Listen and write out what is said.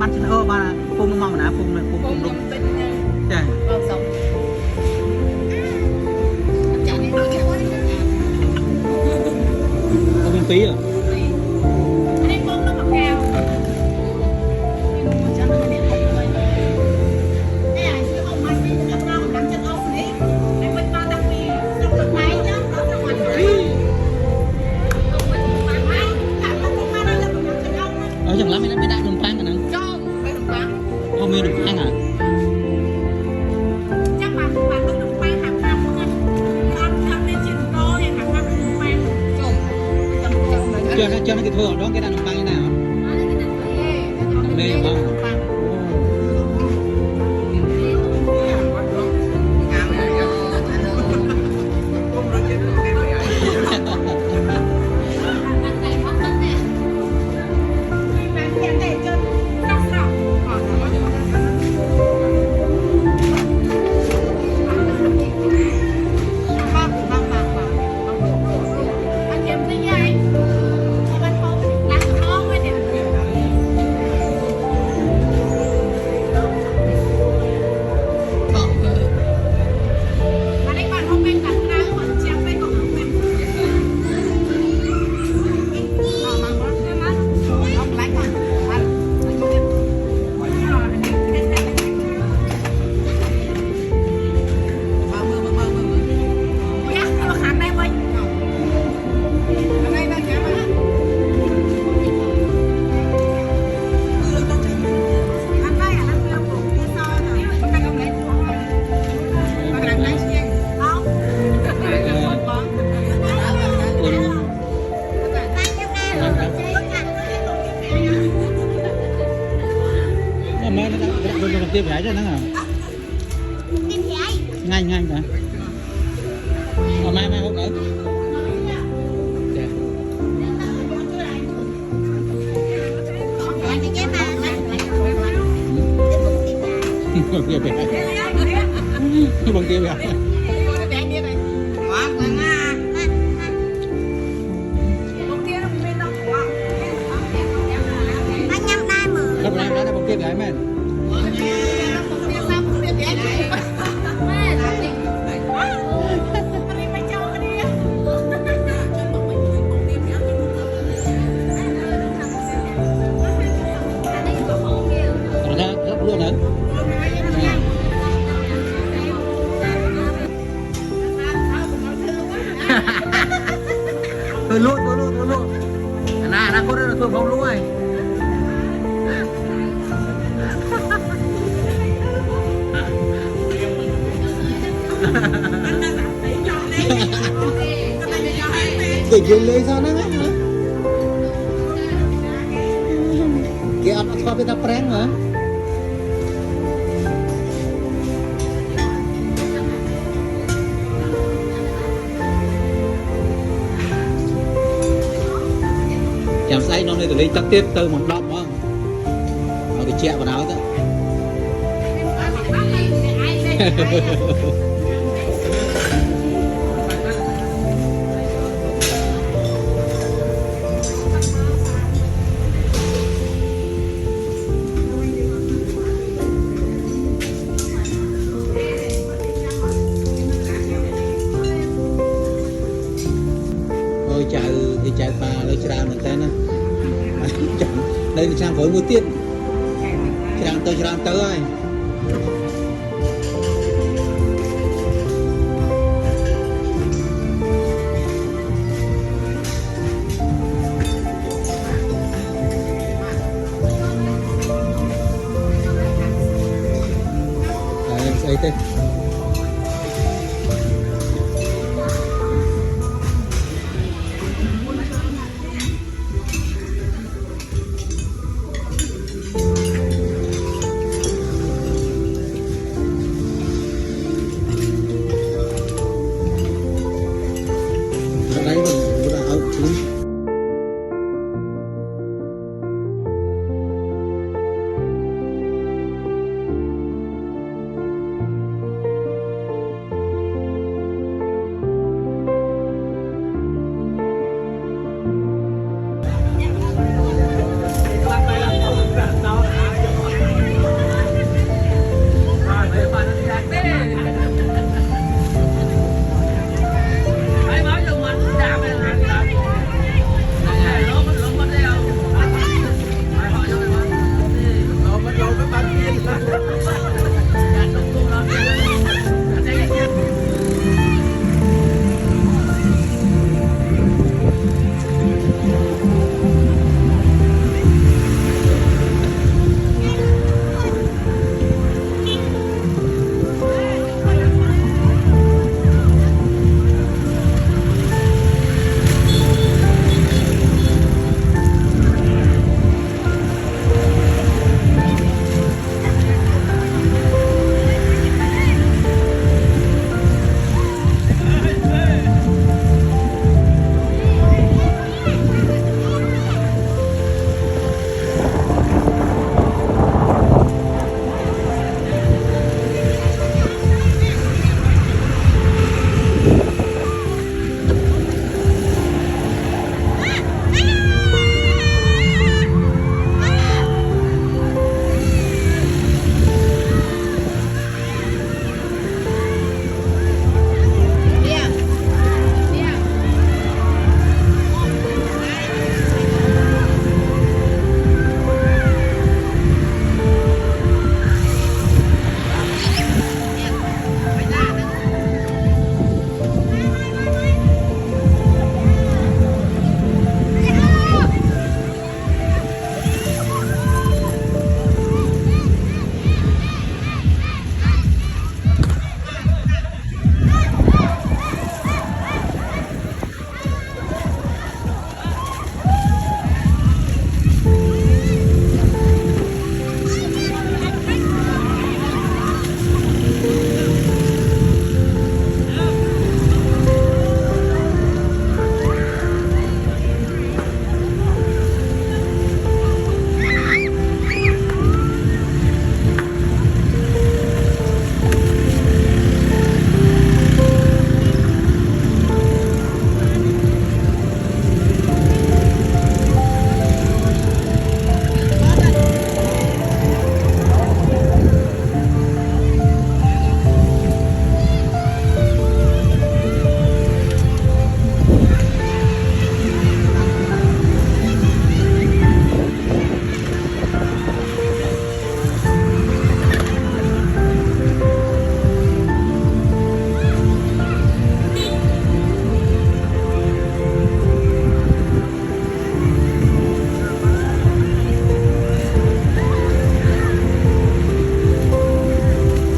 ban chân ơ ba phun nó mong nè phun đúng trời có miếng phí à chẳng lắm mới đã đồng phang rồi nè không mới đồng phang à chắc mà đồng phang hàng năm luôn ăn lên chịu đôi hàng năm đồng phang cho nó cái thưa đó cái đàn đồng phang như nào mê không tiếp gái cho nó à ngay cả mai không nữa bằng kia về bằng kia về Lúc này nó bằng kia gái mày tôi luôn là cô đây là thường không luôn này để kiếm lấy sao nó cái ăn sao kita prank hả chạm say nó này từ lấy chắc tiếp từ một đọc không nó cái chẹo vào áo đó ôi chạy bà lấy ra mình tên đây là trang với mua tiền trang tới ơi ấy thế